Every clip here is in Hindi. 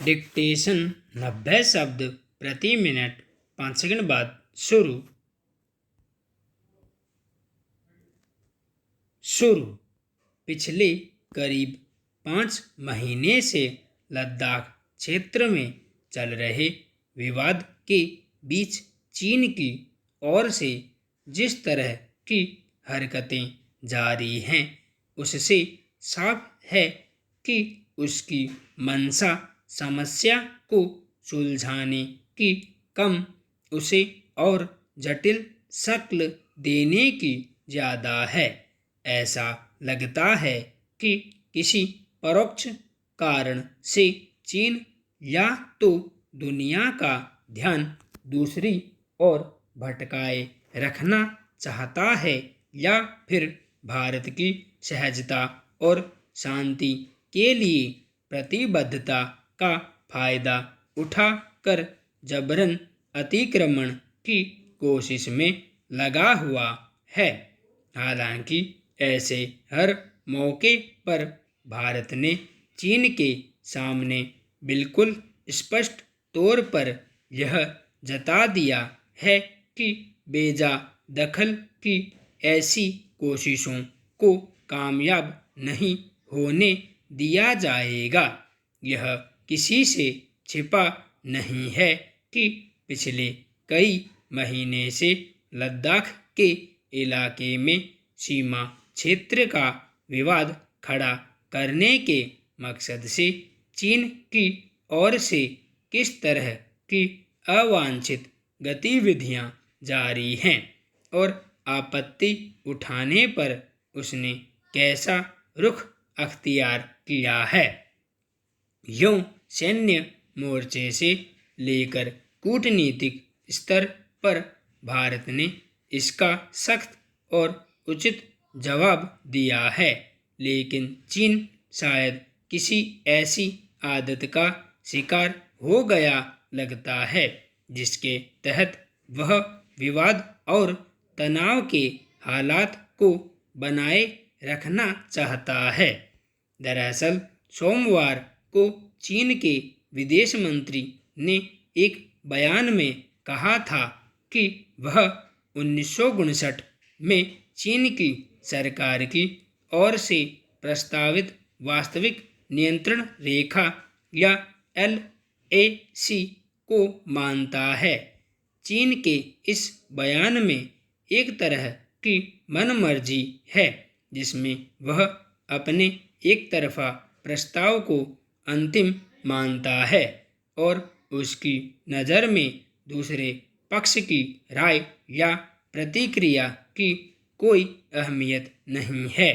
डिक्टेशन 90 शब्द प्रति मिनट 5 सेकंड बाद शुरू। पिछले करीब 5 महीने से लद्दाख क्षेत्र में चल रहे विवाद के बीच चीन की ओर से जिस तरह की हरकतें जारी हैं, उससे साफ है कि उसकी मंशा समस्या को सुलझाने की कम, उसे और जटिल शक्ल देने की ज़्यादा है। ऐसा लगता है कि किसी परोक्ष कारण से चीन या तो दुनिया का ध्यान दूसरी ओर भटकाए रखना चाहता है या फिर भारत की सहजता और शांति के लिए प्रतिबद्धता का फायदा उठाकर जबरन अतिक्रमण की कोशिश में लगा हुआ है। हालांकि ऐसे हर मौके पर भारत ने चीन के सामने बिल्कुल स्पष्ट तौर पर यह जता दिया है कि बेजा दखल की ऐसी कोशिशों को कामयाब नहीं होने दिया जाएगा। यह किसी से छिपा नहीं है कि पिछले कई महीने से लद्दाख के इलाके में सीमा क्षेत्र का विवाद खड़ा करने के मकसद से चीन की ओर से किस तरह की अवांछित गतिविधियां जारी हैं और आपत्ति उठाने पर उसने कैसा रुख अख्तियार किया है। यूं सैन्य मोर्चे से लेकर कूटनीतिक स्तर पर भारत ने इसका सख्त और उचित जवाब दिया है, लेकिन चीन शायद किसी ऐसी आदत का शिकार हो गया लगता है जिसके तहत वह विवाद और तनाव के हालात को बनाए रखना चाहता है। दरअसल सोमवार को चीन के विदेश मंत्री ने एक बयान में कहा था कि वह 1959 में चीन की सरकार की ओर से प्रस्तावित वास्तविक नियंत्रण रेखा या LAC को मानता है। चीन के इस बयान में एक तरह की मनमर्जी है जिसमें वह अपने एक तरफा प्रस्ताव को अंतिम मानता है और उसकी नज़र में दूसरे पक्ष की राय या प्रतिक्रिया की कोई अहमियत नहीं है।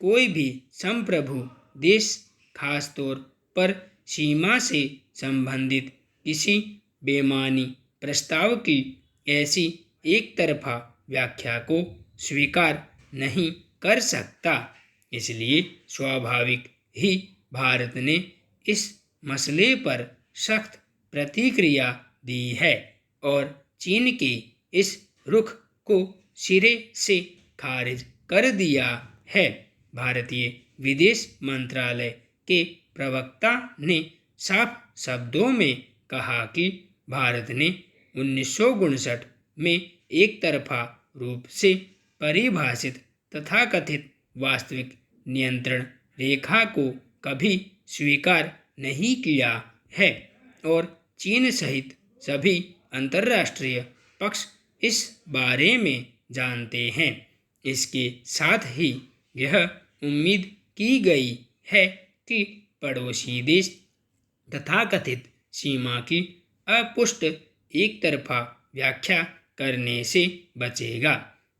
कोई भी संप्रभु देश, खासतौर पर सीमा से संबंधित किसी बेमानी प्रस्ताव की ऐसी एक तरफा व्याख्या को स्वीकार नहीं कर सकता। इसलिए स्वाभाविक ही भारत ने इस मसले पर सख्त प्रतिक्रिया दी है और चीन के इस रुख को सिरे से खारिज कर दिया है। भारतीय विदेश मंत्रालय के प्रवक्ता ने साफ शब्दों में कहा कि भारत ने 1959 में एक तरफा रूप से परिभाषित तथाकथित वास्तविक नियंत्रण रेखा को कभी स्वीकार नहीं किया है और चीन सहित सभी अंतर्राष्ट्रीय पक्ष इस बारे में जानते हैं। इसके साथ ही यह उम्मीद की गई है कि पड़ोसी देश तथाकथित सीमा की अपुष्ट एक तरफा व्याख्या करने से बचेगा।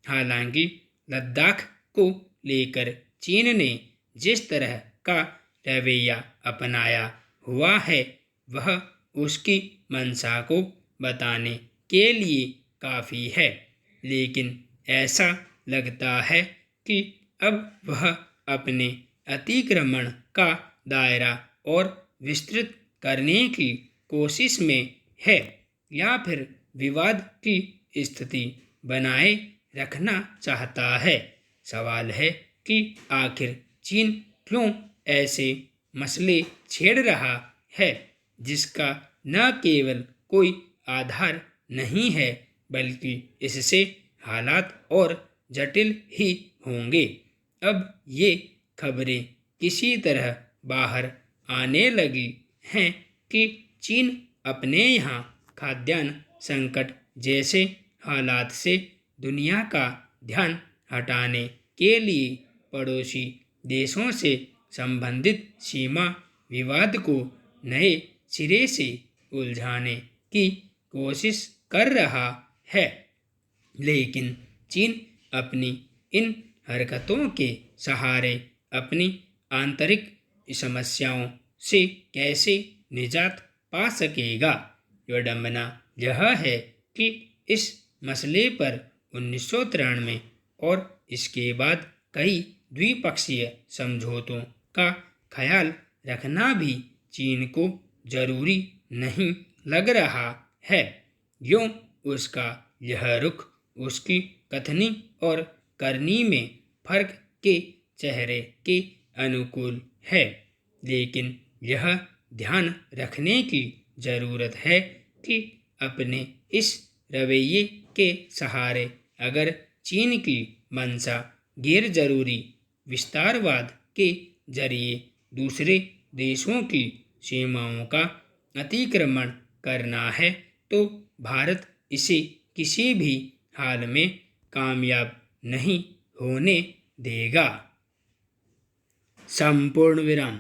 हालांकि लद्दाख को लेकर चीन ने जिस तरह का रवैया अपनाया हुआ है वह उसकी मंशा को बताने के लिए काफ़ी है, लेकिन ऐसा लगता है कि अब वह अपने अतिक्रमण का दायरा और विस्तृत करने की कोशिश में है या फिर विवाद की स्थिति बनाए रखना चाहता है। सवाल है कि आखिर चीन क्यों ऐसे मसले छेड़ रहा है। जिसका न केवल कोई आधार नहीं है बल्कि इससे हालात और जटिल ही होंगे। अब ये खबरें किसी तरह बाहर आने लगी हैं कि चीन अपने यहाँ खाद्यान्न संकट जैसे हालात से दुनिया का ध्यान हटाने के लिए पड़ोसी देशों से संबंधित सीमा विवाद को नए सिरे से उलझाने की कोशिश कर रहा है। लेकिन चीन अपनी इन हरकतों के सहारे अपनी आंतरिक समस्याओं से कैसे निजात पा सकेगा? विडंबना यह है कि इस मसले पर 1993 और इसके बाद कई द्विपक्षीय समझौतों का ख्याल रखना भी चीन को जरूरी नहीं लग रहा है। यूं उसका यह रुख उसकी कथनी और करनी में फर्क के चेहरे के अनुकूल है, लेकिन यह ध्यान रखने की जरूरत है कि अपने इस रवैये के सहारे अगर चीन की मंशा गैर जरूरी विस्तारवाद के जरिए दूसरे देशों की सीमाओं का अतिक्रमण करना है तो भारत इसे किसी भी हाल में कामयाब नहीं होने देगा। संपूर्ण विराम।